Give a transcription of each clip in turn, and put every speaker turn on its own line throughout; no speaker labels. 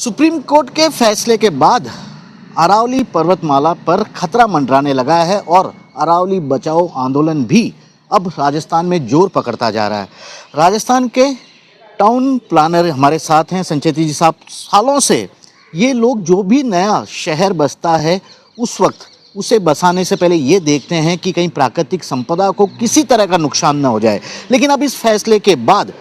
Supreme court के फैसले के बाद अरावली पर्वतमाला पर खतरा मंडराने लगा है और अरावली बचाओ आंदोलन भी अब राजस्थान में जोर पकड़ता जा रहा है। राजस्थान के टाउन प्लानर हमारे साथ हैं संचेती जी साहब। सालों से ये लोग जो भी नया शहर बसता है उस वक्त उसे बसाने से पहले ये देखते हैं कि कहीं प्राकृतिक संपदा को किसी तरह का नुकसान न हो जाए। लेकिन अब इस फैसले के बाद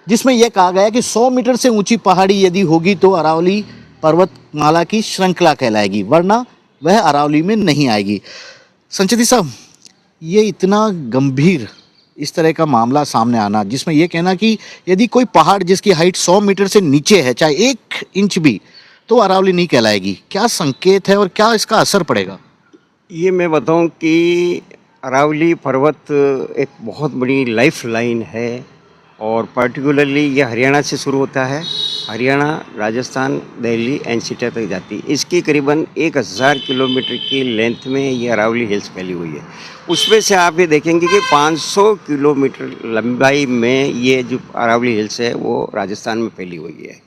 जिसमें यह कहा गया कि 100 मीटर से ऊंची पहाड़ी यदि होगी तो अरावली पर्वतमाला की श्रृंखला कहलाएगी, वरना वह अरावली में नहीं आएगी। संचेती साहब, ये इतना गंभीर इस तरह का मामला सामने आना जिसमें यह कहना कि यदि कोई पहाड़ जिसकी हाइट 100 मीटर से नीचे है, चाहे 1 इंच भी, तो अरावली नहीं कहलाएगी, क्या संकेत है और क्या इसका असर पड़ेगा?
ये मैं बताऊं कि अरावली पर्वत एक बहुत बड़ी लाइफ लाइन है और पर्टिकुलरली ये हरियाणा से शुरू होता है। हरियाणा, राजस्थान, दिल्ली एनसीटी तक जाती है। इसकी करीबन 1000 किलोमीटर की लेंथ में ये अरावली हिल्स फैली हुई है। उसमें से आप ये देखेंगे कि 500 किलोमीटर लंबाई में ये जो अरावली हिल्स है वो राजस्थान में फैली हुई है।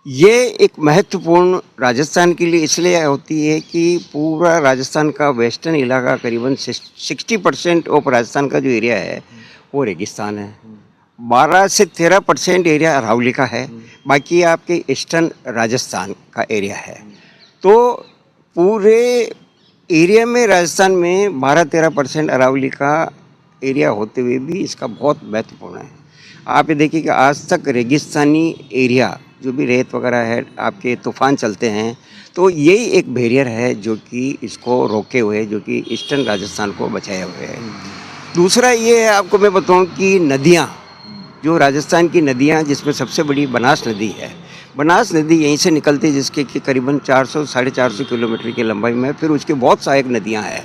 ये एक महत्वपूर्ण राजस्थान के लिए इसलिए होती है कि पूरा राजस्थान का वेस्टर्न इलाका करीबन 60% ऑफ राजस्थान का जो एरिया है वो रेगिस्तान है। 12 से 13% एरिया अरावली का है, बाकी आपके ईस्टर्न राजस्थान का एरिया है। तो पूरे एरिया में राजस्थान में 12-13% अरावली का एरिया होते हुए भी इसका बहुत महत्वपूर्ण है। आप ये देखिए कि आज तक रेगिस्तानी एरिया जो भी रेत वगैरह है, आपके तूफान चलते हैं, तो यही एक बैरियर है जो कि इसको रोके हुए, जो कि ईस्टर्न राजस्थान को बचाए हुए है। दूसरा ये है, आपको मैं बताऊं कि नदियाँ, जो राजस्थान की नदियाँ, जिसमें सबसे बड़ी बनास नदी है। बनास नदी यहीं से निकलती है, जिसके कि करीबन 400-450 किलोमीटर की लंबाई में। फिर उसके बहुत सहायक नदियाँ हैं।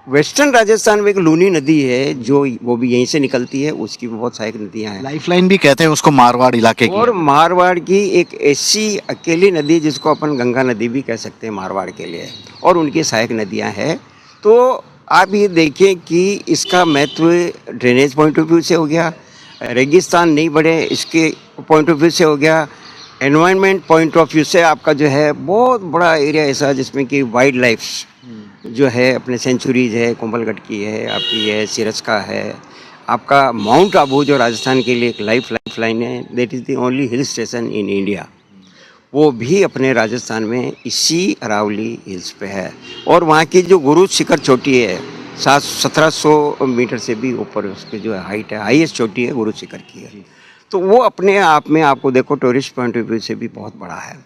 वेस्टर्न राजस्थान में एक लूनी नदी है जो वो भी यहीं से निकलती है, उसकी भी बहुत सहायक नदियाँ हैं।
लाइफलाइन भी कहते हैं उसको, मारवाड़ इलाके की।
और मारवाड़ की एक ऐसी अकेली नदी जिसको अपन गंगा नदी भी कह सकते हैं मारवाड़ के लिए, और उनकी सहायक नदियाँ हैं। तो आप ये देखें कि इसका महत्व ड्रेनेज पॉइंट ऑफ व्यू से हो गया, रेगिस्तान नहीं बढ़े इसके पॉइंट ऑफ व्यू से हो गया, एनवायरनमेंट पॉइंट ऑफ व्यू से आपका जो है बहुत बड़ा एरिया ऐसा जिसमें कि वाइल्ड लाइफ जो है, अपने सेंचुरीज है, कुंभलगढ़ की है, आपकी है सिरस का है, आपका माउंट आबू जो राजस्थान के लिए एक लाइफ लाइन है, that is the only hill station in India, वो भी अपने राजस्थान में इसी अरावली हिल्स पे है। और वहाँ की जो गुरु शिखर चोटी है 1700 मीटर से भी ऊपर उसकी जो हाइट है, हाईएस्ट चोटी है गुरु शिखर की है। तो वो अपने आप में आपको देखो टूरिस्ट पॉइंट ऑफ व्यू से भी बहुत बड़ा है।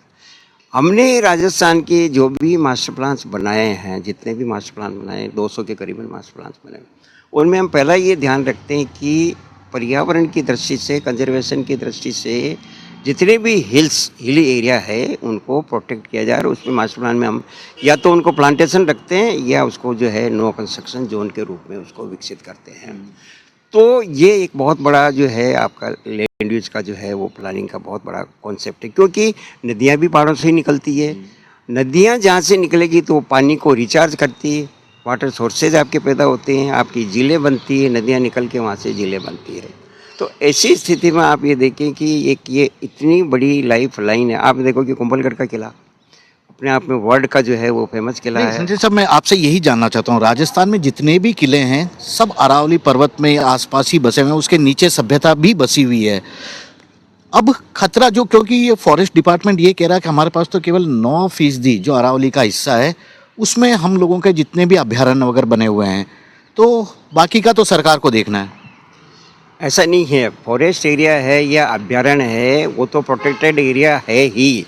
हमने राजस्थान के जो भी मास्टर प्लान्स बनाए हैं, जितने भी मास्टर प्लान बनाए, 200 के करीबन मास्टर प्लान्स बनाए, उनमें हम पहला ये ध्यान रखते हैं कि पर्यावरण की दृष्टि से, कंजर्वेशन की दृष्टि से जितने भी हिली एरिया है उनको प्रोटेक्ट किया जाए। और उसमें मास्टर प्लान में हम या तो उनको प्लांटेशन रखते हैं या उसको जो है नो कंस्ट्रक्शन जोन के रूप में उसको विकसित करते हैं। तो ये एक बहुत बड़ा जो है आपका लैंड यूज का जो है वो प्लानिंग का बहुत बड़ा कॉन्सेप्ट है, क्योंकि नदियाँ भी पहाड़ों से ही निकलती है। नदियाँ जहाँ से निकलेगी तो पानी को रिचार्ज करती है, वाटर सोर्सेज आपके पैदा होते हैं, आपकी झीलें बनती है, नदियाँ निकल के वहाँ से झीलें बनती है। तो ऐसी स्थिति में आप ये देखें कि ये इतनी बड़ी लाइफ लाइन है। आप देखो कि कुंभलगढ़ का किला अपने आप में वर्ल्ड का जो है वो फेमस किला है।
संजय साहब, मैं आपसे यही जानना चाहता हूँ, राजस्थान में जितने भी किले हैं सब अरावली पर्वत में आसपास ही बसे हुए हैं, उसके नीचे सभ्यता भी बसी हुई है। अब खतरा जो, क्योंकि ये फॉरेस्ट डिपार्टमेंट ये कह रहा है कि हमारे पास तो केवल 9% जो अरावली का हिस्सा है उसमें हम लोगों के जितने भी अभ्यारण्य वगैरह बने हुए हैं, तो बाकी का तो सरकार को देखना है।
ऐसा नहीं है, फॉरेस्ट एरिया है या अभ्यारण्य है वो तो प्रोटेक्टेड एरिया है ही,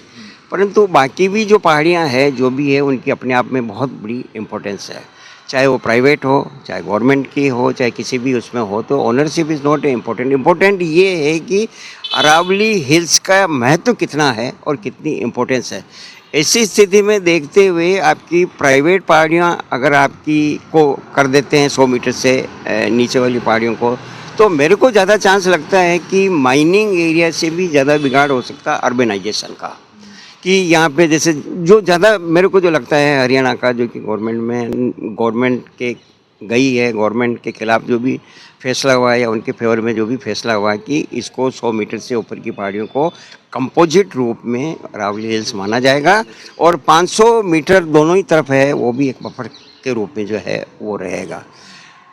परंतु बाकी भी जो पहाड़ियाँ हैं जो भी है उनकी अपने आप में बहुत बड़ी इम्पोर्टेंस है। चाहे वो प्राइवेट हो, चाहे गवर्नमेंट की हो, चाहे किसी भी उसमें हो, तो ओनरशिप इज़ नॉट इम्पोर्टेंट ये है कि अरावली हिल्स का महत्व कितना है और कितनी इम्पोर्टेंस है। ऐसी स्थिति में देखते हुए आपकी प्राइवेट पहाड़ियाँ अगर आपकी को कर देते हैं 100 मीटर से नीचे वाली पहाड़ियों को, तो मेरे को ज़्यादा चांस लगता है कि माइनिंग एरिया से भी ज़्यादा बिगाड़ हो सकता है अर्बनाइजेशन का। कि यहाँ पे जैसे जो ज़्यादा मेरे को जो लगता है हरियाणा का, जो कि गवर्नमेंट के गई है, गवर्नमेंट के खिलाफ जो भी फैसला हुआ है या उनके फेवर में जो भी फैसला हुआ है कि इसको 100 मीटर से ऊपर की पहाड़ियों को कंपोजिट रूप में अरावली हिल्स माना जाएगा, और 500 मीटर दोनों ही तरफ है वो भी एक बफर के रूप में जो है वो रहेगा।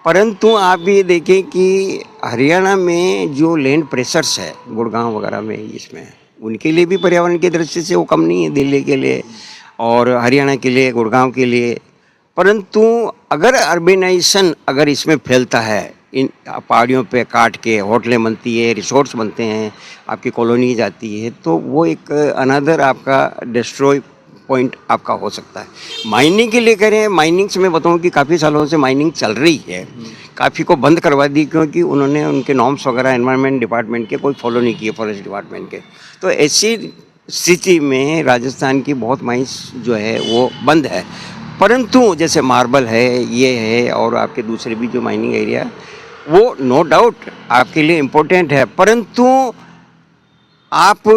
परंतु आप ये देखें कि हरियाणा में जो लैंड प्रेशर्स है गुड़गांव वगैरह में, इसमें उनके लिए भी पर्यावरण की दृष्टि से वो कम नहीं है, दिल्ली के लिए और हरियाणा के लिए, गुड़गांव के लिए। परंतु अगर अर्बेनाइजेशन अगर इसमें फैलता है, इन पहाड़ियों पे काट के होटलें बनती है, रिसोर्ट्स बनते हैं, आपकी कॉलोनी जाती है, तो वो एक अनदर आपका डिस्ट्रॉय पॉइंट आपका हो सकता है। माइनिंग के लिए करें, माइनिंग से मैं बताऊं कि काफ़ी सालों से माइनिंग चल रही है, काफ़ी को बंद करवा दी क्योंकि उन्होंने उनके नॉर्म्स वगैरह एनवायरनमेंट डिपार्टमेंट के कोई फॉलो नहीं किए, फॉरेस्ट डिपार्टमेंट के। तो ऐसी स्थिति में राजस्थान की बहुत माइंस जो है वो बंद है। परंतु जैसे मार्बल है, ये है, और आपके दूसरे भी जो माइनिंग एरिया, वो नो डाउट आपके लिए इम्पोर्टेंट है। परंतु आप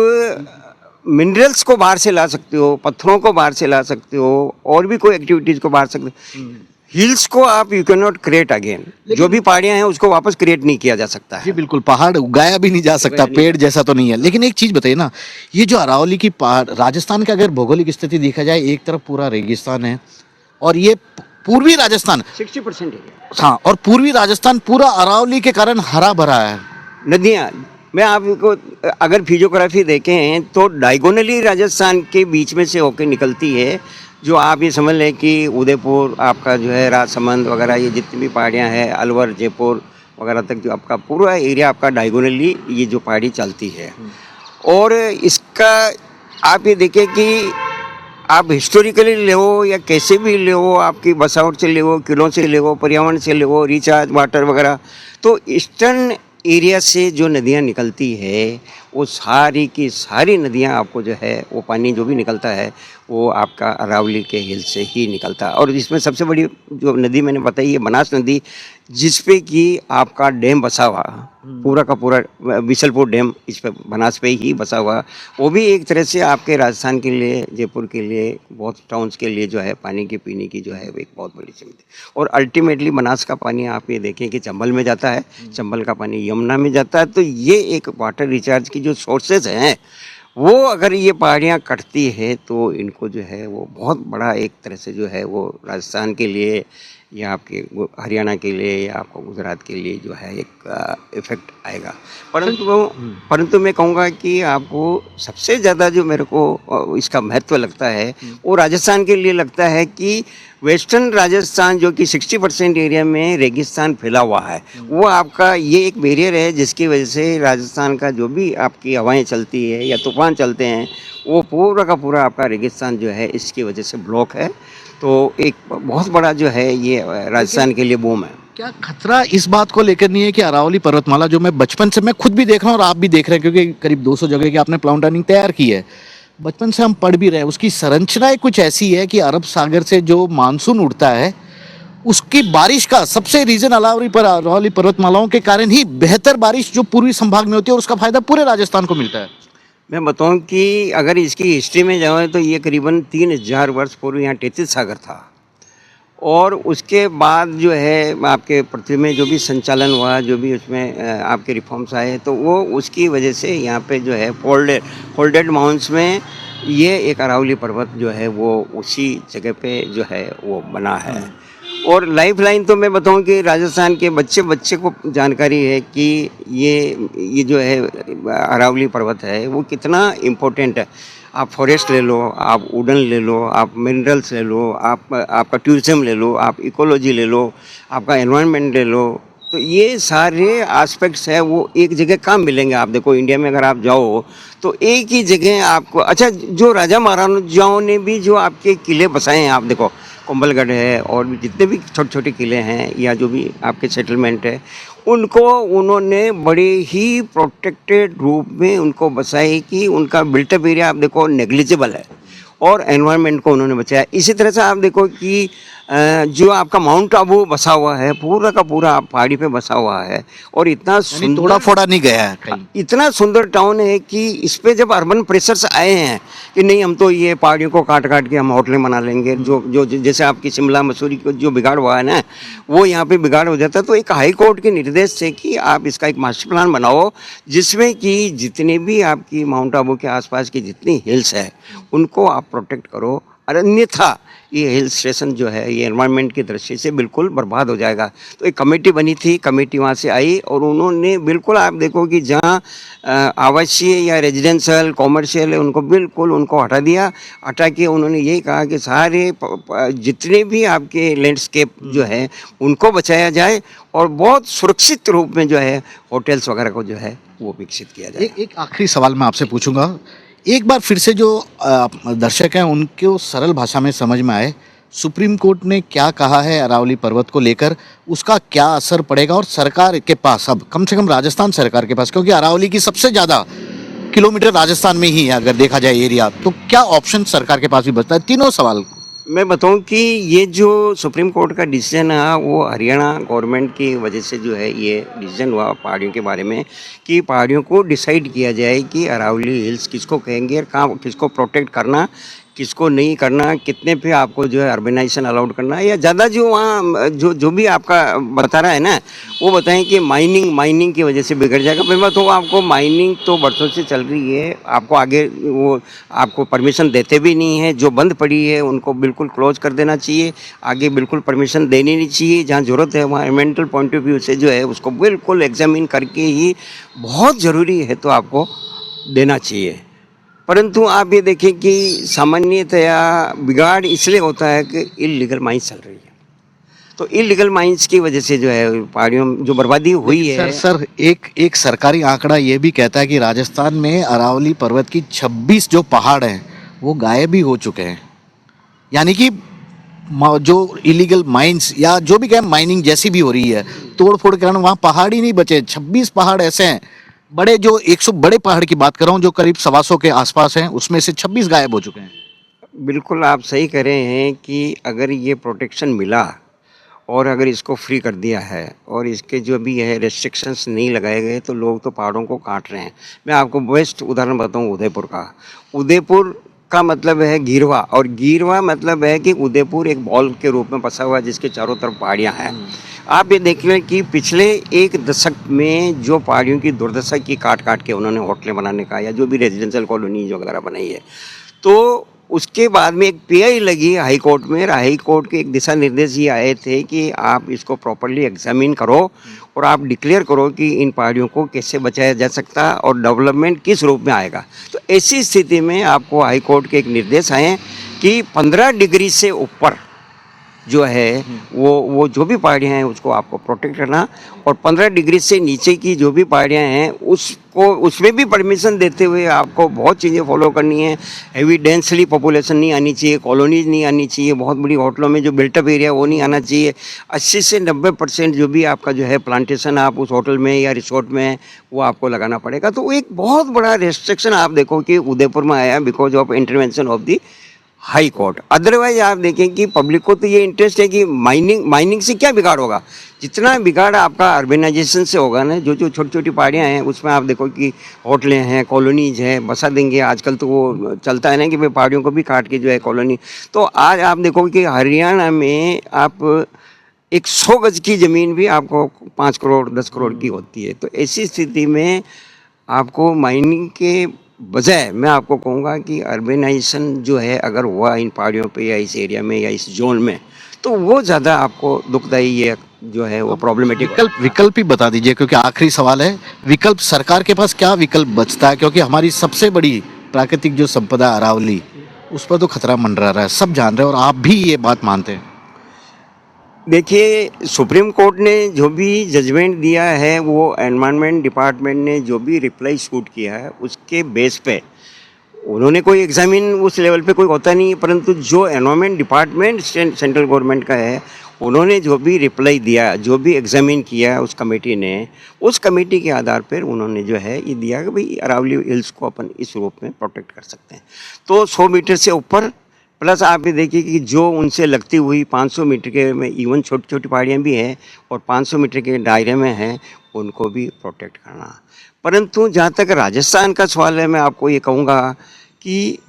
मिनरल्स को बाहर से ला सकते हो, पत्थरों को बाहर से ला सकते हो, और भी कोई एक्टिविटीज़ को बाहर सकते हो। हिल्स को आप you can not create again, जो भी पहाड़ियाँ हैं उसको वापस क्रिएट नहीं किया जा सकता
जी
है।
बिल्कुल, पहाड़ उगाया भी नहीं जा सकता, पेड़ जैसा तो नहीं है। लेकिन एक चीज बताइए ना, ये जो अरावली की पहाड़, राजस्थान का अगर भौगोलिक स्थिति देखा जाए, एक तरफ पूरा रेगिस्तान है और ये पूर्वी राजस्थान,
60% है
हाँ, और पूर्वी राजस्थान पूरा अरावली के कारण हरा भरा है।
नदियाँ। मैं आपको अगर फिजियोग्राफी देखें तो डायगोनली राजस्थान के बीच में से होकर निकलती है। जो आप ये समझ लें कि उदयपुर आपका जो है, राजसमंद वगैरह, ये जितनी भी पहाड़ियाँ हैं, अलवर, जयपुर वगैरह तक जो आपका पूरा एरिया आपका डायगोनली ये जो पहाड़ी चलती है। और इसका आप ये देखें कि आप हिस्टोरिकली ले हो या कैसे भी ले हो, आपकी बसावट से ले हो, किलों से ले हो, पर्यावरण से ले हो, रिचार्ज वाटर वगैरह, तो ईस्टर्न एरिया से जो नदियाँ निकलती है वो सारी की सारी नदियाँ आपको जो है वो पानी जो भी निकलता है वो आपका अरावली के हिल से ही निकलता है। और इसमें सबसे बड़ी जो नदी मैंने बताई है बनास नदी, जिस पे कि आपका डैम बसा हुआ, पूरा का पूरा बिसलपुर डैम इस पे बनास पे ही बसा हुआ, वो भी एक तरह से आपके राजस्थान के लिए, जयपुर के लिए, बहुत टाउन्स के लिए जो है पानी की पीने की जो है वो एक बहुत बड़ी समस्या। और अल्टीमेटली बनास का पानी आप ये देखें कि चंबल में जाता है, चंबल का पानी यमुना में जाता है। तो ये एक वाटर रिचार्ज की जो सोर्सेज हैं, वो अगर ये पहाड़ियाँ कटती है तो इनको जो है वो बहुत बड़ा एक तरह से जो है वो राजस्थान के लिए या आपके हरियाणा के लिए या आपको गुजरात के लिए जो है एक इफेक्ट आएगा। परंतु मैं कहूँगा कि आपको सबसे ज़्यादा जो मेरे को इसका महत्व लगता है वो राजस्थान के लिए लगता है कि वेस्टर्न राजस्थान जो कि 60% एरिया में रेगिस्तान फैला हुआ है, वो आपका ये एक बैरियर है जिसकी वजह से राजस्थान का जो भी आपकी हवाएं चलती है या तूफान चलते हैं, वो पूरा का पूरा आपका रेगिस्तान जो है इसकी वजह से ब्लॉक है। तो एक बहुत बड़ा जो है ये राजस्थान के लिए बूम है।
क्या खतरा इस बात को लेकर नहीं है कि अरावली पर्वतमाला, जो मैं बचपन से, मैं खुद भी देख रहा हूँ और आप भी देख रहे हैं क्योंकि करीब 200 जगह की आपने प्लाउंटनिंग तैयार की है, बचपन से हम पढ़ भी रहे हैं, उसकी संरचनाएं कुछ ऐसी है कि अरब सागर से जो मानसून उड़ता है उसकी बारिश का सबसे रीजन अरावली पर्वतमालाओं के कारण ही बेहतर बारिश जो पूर्वी संभाग में होती है और उसका फायदा पूरे राजस्थान को मिलता है।
मैं बताऊं कि अगर इसकी हिस्ट्री में जाऊँ तो ये करीबन 3000 वर्ष पूर्व यहाँ टेथिस सागर था, और उसके बाद जो है आपके पृथ्वी में जो भी संचालन हुआ, जो भी उसमें आपके रिफॉर्म्स आए, तो वो उसकी वजह से यहाँ पे जो है फोल्डेड माउंट्स में ये एक अरावली पर्वत जो है वो उसी जगह पे जो है वो बना है। और लाइफ लाइन तो मैं बताऊं कि राजस्थान के बच्चे को जानकारी है कि ये जो है अरावली पर्वत है वो कितना इम्पोर्टेंट है। आप फॉरेस्ट ले लो, आप वुडन ले लो, आप मिनरल्स ले लो, आपका टूरिज्म ले लो, आप इकोलॉजी ले लो, आपका एनवायरनमेंट ले लो, तो ये सारे एस्पेक्ट्स है वो एक जगह कहाँ मिलेंगे। आप देखो इंडिया में अगर आप जाओ तो एक ही जगह आपको, अच्छा जो राजा महाराजाओं ने भी जो आपके किले बसाए हैं, आप देखो कुंभलगढ़ है और भी जितने भी छोटे छोटे किले हैं या जो भी आपके सेटलमेंट है, उनको उन्होंने बड़े ही प्रोटेक्टेड रूप में उनको बसाए कि उनका बिल्टअप एरिया आप देखो नेग्लिजिबल है और एनवायरनमेंट को उन्होंने बचाया। इसी तरह से आप देखो कि जो आपका माउंट आबू बसा हुआ है, पूरा का पूरा पहाड़ी पे बसा हुआ है और इतना
यानी
सुंदर
तोड़ा फोड़ा नहीं गया है कहीं।
इतना सुंदर टाउन है कि इस पे जब अर्बन प्रेशर्स आए हैं कि नहीं हम तो ये पहाड़ियों को काट काट के हम होटलें बना लेंगे, जो जैसे आपकी शिमला मसूरी को जो बिगाड़ हुआ है ना, वो यहाँ पे बिगाड़ हो जाता है। तो एक हाई कोर्ट के निर्देश से कि आप इसका एक मास्टर प्लान बनाओ जिसमें कि जितने भी आपकी माउंट आबू के आसपास की जितनी हिल्स है उनको आप प्रोटेक्ट करो, और अन्यथा ये हिल स्टेशन जो है ये एनवायरनमेंट की दृष्टि से बिल्कुल बर्बाद हो जाएगा। तो एक कमेटी बनी थी, कमेटी वहाँ से आई और उन्होंने बिल्कुल आप देखो कि जहाँ आवासीय या रेजिडेंशियल कॉमर्शियल है उनको बिल्कुल उनको हटा दिया। हटा के उन्होंने यही कहा कि सारे जितने भी आपके लैंडस्केप जो है उनको बचाया जाए और बहुत सुरक्षित रूप में जो है होटल्स वगैरह को जो है वो विकसित किया जाए।
एक आखिरी सवाल मैं आपसे पूछूंगा, एक बार फिर से जो दर्शक हैं उनको सरल भाषा में समझ में आए, सुप्रीम कोर्ट ने क्या कहा है अरावली पर्वत को लेकर, उसका क्या असर पड़ेगा और सरकार के पास, अब कम से कम राजस्थान सरकार के पास, क्योंकि अरावली की सबसे ज़्यादा किलोमीटर राजस्थान में ही है अगर देखा जाए एरिया, तो क्या ऑप्शन सरकार के पास भी बचता है? तीनों सवाल।
मैं बताऊं कि ये जो सुप्रीम कोर्ट का डिसीजन है वो हरियाणा गवर्नमेंट की वजह से जो है ये डिसीजन हुआ पहाड़ियों के बारे में कि पहाड़ियों को डिसाइड किया जाए कि अरावली हिल्स किसको कहेंगे और कहाँ किसको प्रोटेक्ट करना, किसको नहीं करना, कितने पे आपको जो है अर्बनाइजेशन अलाउड करना है, या ज़्यादा जो वहाँ जो भी आपका बता रहा है ना वो बताएं कि माइनिंग की वजह से बिगड़ जाएगा। मैं तो आपको माइनिंग तो बरसों से चल रही है, आपको आगे वो आपको परमिशन देते भी नहीं है, जो बंद पड़ी है उनको बिल्कुल क्लोज कर देना चाहिए, आगे बिल्कुल परमिशन देनी नहीं चाहिए। जहाँ ज़रूरत है वहाँ एनवायरमेंटल पॉइंट ऑफ व्यू से जो है उसको बिल्कुल एग्जामिन करके ही बहुत ज़रूरी है तो आपको देना चाहिए। परंतु आप ये देखें कि सामान्यतया बिगाड़ इसलिए होता है कि इलीगल माइंस चल रही है, तो इलीगल माइंस की वजह से जो है पहाड़ियों में जो बर्बादी हुई है।
सर एक सरकारी आंकड़ा ये भी कहता है कि राजस्थान में अरावली पर्वत की 26 जो पहाड़ हैं वो गायब ही हो चुके हैं, यानी कि जो इलीगल माइंस या जो भी कहें माइनिंग जैसी भी हो रही है, तोड़ फोड़ के कारण वहाँ पहाड़ ही नहीं बचे। 26 पहाड़ ऐसे हैं बड़े, जो 100 बड़े पहाड़ की बात कर रहा हूँ जो करीब 125 के आसपास हैं, उसमें से 26 गायब हो चुके हैं।
बिल्कुल आप सही कह रहे हैं कि अगर ये प्रोटेक्शन मिला और अगर इसको फ्री कर दिया है और इसके जो भी है रेस्ट्रिक्शंस नहीं लगाए गए तो लोग तो पहाड़ों को काट रहे हैं। मैं आपको बेस्ट उदाहरण बताऊं उदयपुर का। उदयपुर का मतलब है गिरवा, और गिरवा मतलब है कि उदयपुर एक बॉल के रूप में बसा हुआ है जिसके चारों तरफ पहाड़ियाँ हैं। आप ये देख लें कि पिछले एक दशक में जो पहाड़ियों की दुर्दशा की काट काट के उन्होंने होटलें बनाने का या जो भी रेजिडेंशियल कॉलोनी जो वगैरह बनाई है, तो उसके बाद में एक पीआई लगी हाई कोर्ट में। हाई कोर्ट के एक दिशा निर्देश ये आए थे कि आप इसको प्रॉपर्ली एग्जामिन करो और आप डिक्लेयर करो कि इन पहाड़ियों को कैसे बचाया जा सकता है और डेवलपमेंट किस रूप में आएगा। तो ऐसी स्थिति में आपको हाई कोर्ट के एक निर्देश आए कि 15 डिग्री से ऊपर जो है वो जो भी पहाड़ियाँ हैं उसको आपको प्रोटेक्ट करना, और 15 डिग्री से नीचे की जो भी पहाड़ियाँ हैं उसको उसमें भी परमिशन देते हुए आपको बहुत चीज़ें फॉलो करनी है। हेवी डेंसली पॉपुलेशन नहीं आनी चाहिए, कॉलोनीज नहीं आनी चाहिए, बहुत बड़ी होटलों में जो बिल्टअप एरिया वो नहीं आना चाहिए। 80 से 90% जो भी आपका जो है प्लांटेशन आप उस होटल में या रिसोर्ट में वो आपको लगाना पड़ेगा। तो एक बहुत बड़ा रेस्ट्रिक्शन आप देखो कि उदयपुर में आया because of intervention of the high court. Otherwise आप देखें कि पब्लिक को तो ये इंटरेस्ट है कि माइनिंग से क्या बिगाड़ होगा, जितना बिगाड़ आपका अर्बनाइजेशन से होगा ना, जो छोटी छोटी पहाड़ियाँ हैं उसमें आप देखो कि होटलें हैं, कॉलोनीज हैं, बसा देंगे। आजकल तो वो चलता है ना कि भाई पहाड़ियों को भी काट के जो है कॉलोनी। तो आज आप देखो कि हरियाणा में आप एक 100 गज की ज़मीन भी आपको 5 करोड़ 10 करोड़ की होती है। तो ऐसी स्थिति में आपको माइनिंग के बजाय मैं आपको कहूँगा कि अर्बनाइजेशन जो है अगर हुआ इन पहाड़ियों पे या इस एरिया में या इस जोन में, तो वो ज़्यादा आपको दुखदायी ये जो है वो प्रॉब्लमेटिक।
विकल्प ही बता दीजिए, क्योंकि आखिरी सवाल है, विकल्प सरकार के पास क्या विकल्प बचता है? क्योंकि हमारी सबसे बड़ी प्राकृतिक जो संपदा अरावली, उस पर तो खतरा मंडरा रहा है, सब जान रहे हैं और आप भी ये बात मानते हैं।
देखिए, सुप्रीम कोर्ट ने जो भी जजमेंट दिया है वो एनवायरनमेंट डिपार्टमेंट ने जो भी रिप्लाई शूट किया है उसके बेस पे उन्होंने कोई एग्जामिन उस लेवल पे कोई होता नहीं है, परंतु जो एनवायरनमेंट डिपार्टमेंट सेंट्रल गवर्नमेंट का है उन्होंने जो भी रिप्लाई दिया, जो भी एग्जामिन किया उस कमेटी ने, उस कमेटी के आधार पर उन्होंने जो है ये दिया कि भाई अरावली हिल्स को अपन इस रूप में प्रोटेक्ट कर सकते हैं। तो 100 मीटर से ऊपर प्लस आप ये देखिए कि जो उनसे लगती हुई 500 मीटर के में इवन छोटी छोटी पहाड़ियाँ भी हैं और 500 मीटर के दायरे में हैं, उनको भी प्रोटेक्ट करना। परंतु जहाँ तक राजस्थान का सवाल है, मैं आपको ये कहूँगा कि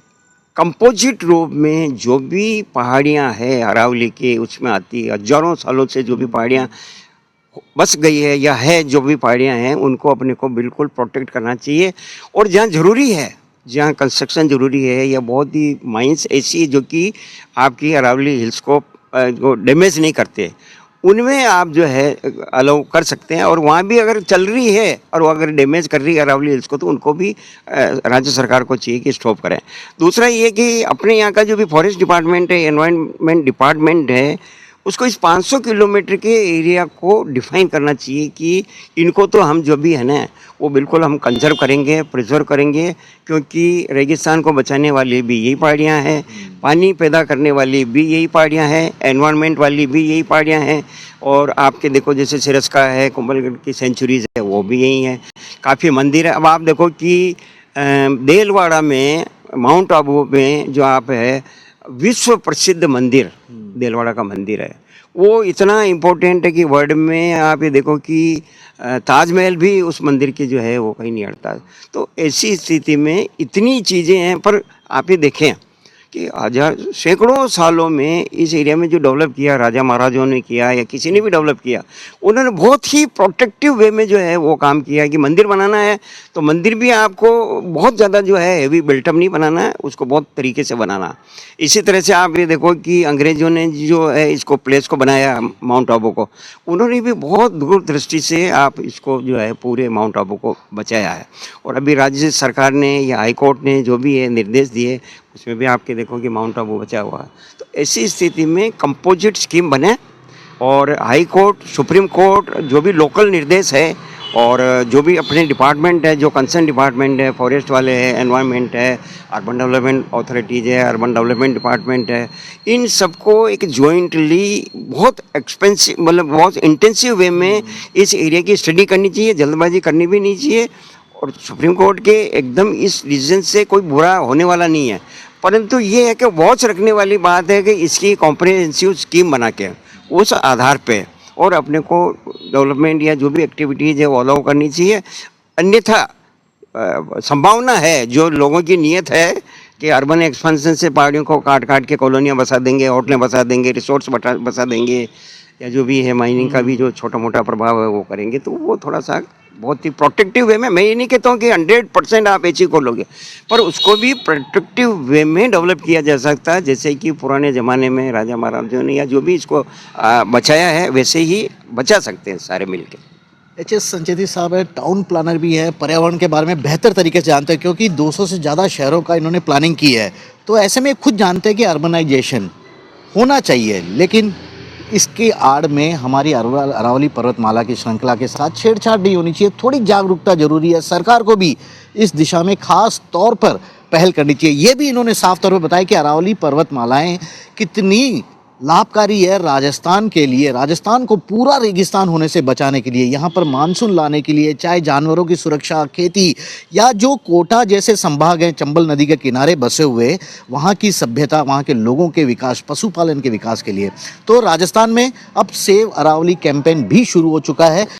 कंपोजिट रूप में जो भी पहाड़ियाँ हैं अरावली के, उसमें आती है हजारों सालों से जो भी पहाड़ियाँ बस गई है या है, जो भी पहाड़ियाँ हैं उनको अपने को बिल्कुल प्रोटेक्ट करना चाहिए। और जहाँ ज़रूरी है, जहाँ कंस्ट्रक्शन ज़रूरी है या बहुत ही माइंस ऐसी है जो कि आपकी अरावली हिल्स को डैमेज नहीं करते, उनमें आप जो है अलाउ कर सकते हैं। और वहाँ भी अगर चल रही है और वो अगर डैमेज कर रही है अरावली हिल्स को, तो उनको भी राज्य सरकार को चाहिए कि स्टॉप करें। दूसरा ये कि अपने यहाँ का जो भी फॉरेस्ट डिपार्टमेंट है, एनवायरनमेंट डिपार्टमेंट है, उसको इस 500 किलोमीटर के एरिया को डिफाइन करना चाहिए कि इनको तो हम जो भी है ना वो बिल्कुल हम कंजर्व करेंगे, प्रिजर्व करेंगे, क्योंकि रेगिस्तान को बचाने वाली भी यही पहाड़ियाँ हैं, पानी पैदा करने वाली भी यही पहाड़ियाँ हैं, एनवायरनमेंट वाली भी यही पहाड़ियाँ हैं। और आपके देखो जैसे सिरस्का है, कुंभलगढ़ की सेंचुरीज है, वो भी यही है। काफ़ी मंदिर है। अब आप देखो कि देलवाड़ा में, माउंट आबू में जो आप है, विश्व प्रसिद्ध मंदिर देलवाड़ा का मंदिर है, वो इतना इम्पोर्टेंट है कि वर्ल्ड में आप ये देखो कि ताजमहल भी उस मंदिर के जो है वो कहीं नहीं हटता। तो ऐसी स्थिति में इतनी चीज़ें हैं, पर आप ये देखें कि हजार सैकड़ों सालों में इस एरिया में जो डेवलप किया, राजा महाराजाओं ने किया या किसी ने भी डेवलप किया, उन्होंने बहुत ही प्रोटेक्टिव वे में जो है वो काम किया कि मंदिर बनाना है तो मंदिर भी आपको बहुत ज़्यादा जो है हेवी बिल्टअप नहीं बनाना है, उसको बहुत तरीके से बनाना। इसी तरह से आप ये देखो कि अंग्रेज़ों ने जो है इसको प्लेस को बनाया, माउंट आबू को, उन्होंने भी बहुत दूरदृष्टि से आप इसको जो है पूरे माउंट आबू को बचाया है। और अभी राज्य सरकार ने या हाई कोर्ट ने जो भी है निर्देश दिए, उसमें भी आपके देखो कि माउंट आबू बचा हुआ है। तो ऐसी स्थिति में कंपोजिट स्कीम बने और हाई कोर्ट, सुप्रीम कोर्ट, जो भी लोकल निर्देश है और जो भी अपने डिपार्टमेंट है, जो कंसर्न डिपार्टमेंट है, फॉरेस्ट वाले हैं, एनवायरनमेंट है, अर्बन डेवलपमेंट अथॉरिटीज़ है, अर्बन डेवलपमेंट डिपार्टमेंट है, इन सबको एक जॉइंटली बहुत एक्सपेंसिव, मतलब बहुत इंटेंसिव वे में इस एरिया की स्टडी करनी चाहिए। जल्दबाजी करनी भी नहीं चाहिए। और सुप्रीम कोर्ट के एकदम इस डिसीजन से कोई बुरा होने वाला नहीं है, परंतु ये है कि वॉच रखने वाली बात है कि इसकी कॉम्प्रिहेंसिव स्कीम बना के उस आधार पे और अपने को डेवलपमेंट या जो भी एक्टिविटीज़ है वो अलाउ करनी चाहिए। अन्यथा संभावना है, जो लोगों की नीयत है कि अर्बन एक्सपेंशन से पहाड़ियों को काट काट के कॉलोनियाँ बसा देंगे, होटलें बसा देंगे, रिसोर्ट्स बसा देंगे, या जो भी है माइनिंग का भी जो छोटा मोटा प्रभाव है वो करेंगे, तो वो थोड़ा सा बहुत ही प्रोटेक्टिव वे में, मैं ये नहीं कहता हूँ कि 100% आप एच को लोगे, पर उसको भी प्रोटेक्टिव वे में डेवलप किया जा सकता है, जैसे कि पुराने ज़माने में राजा महाराजाओं ने या जो भी इसको बचाया है, वैसे ही बचा सकते हैं सारे मिलके।
एच.एस. संचेती साहब है, टाउन प्लानर भी है, पर्यावरण के बारे में बेहतर तरीके से जानते हैं क्योंकि 200 से ज़्यादा शहरों का इन्होंने प्लानिंग की है। तो ऐसे में खुद जानते हैं कि अर्बनाइजेशन होना चाहिए, लेकिन इसकी आड़ में हमारी अरावली पर्वतमाला की श्रृंखला के साथ छेड़छाड़ नहीं होनी चाहिए। थोड़ी जागरूकता जरूरी है, सरकार को भी इस दिशा में खास तौर पर पहल करनी चाहिए। ये भी इन्होंने साफ तौर पर बताया कि अरावली पर्वतमालाएं कितनी लाभकारी है राजस्थान के लिए, राजस्थान को पूरा रेगिस्तान होने से बचाने के लिए, यहाँ पर मानसून लाने के लिए, चाहे जानवरों की सुरक्षा, खेती, या जो कोटा जैसे संभाग हैं चंबल नदी के किनारे बसे हुए, वहाँ की सभ्यता, वहाँ के लोगों के विकास, पशुपालन के विकास के लिए। तो राजस्थान में अब सेव अरावली कैंपेन भी शुरू हो चुका है।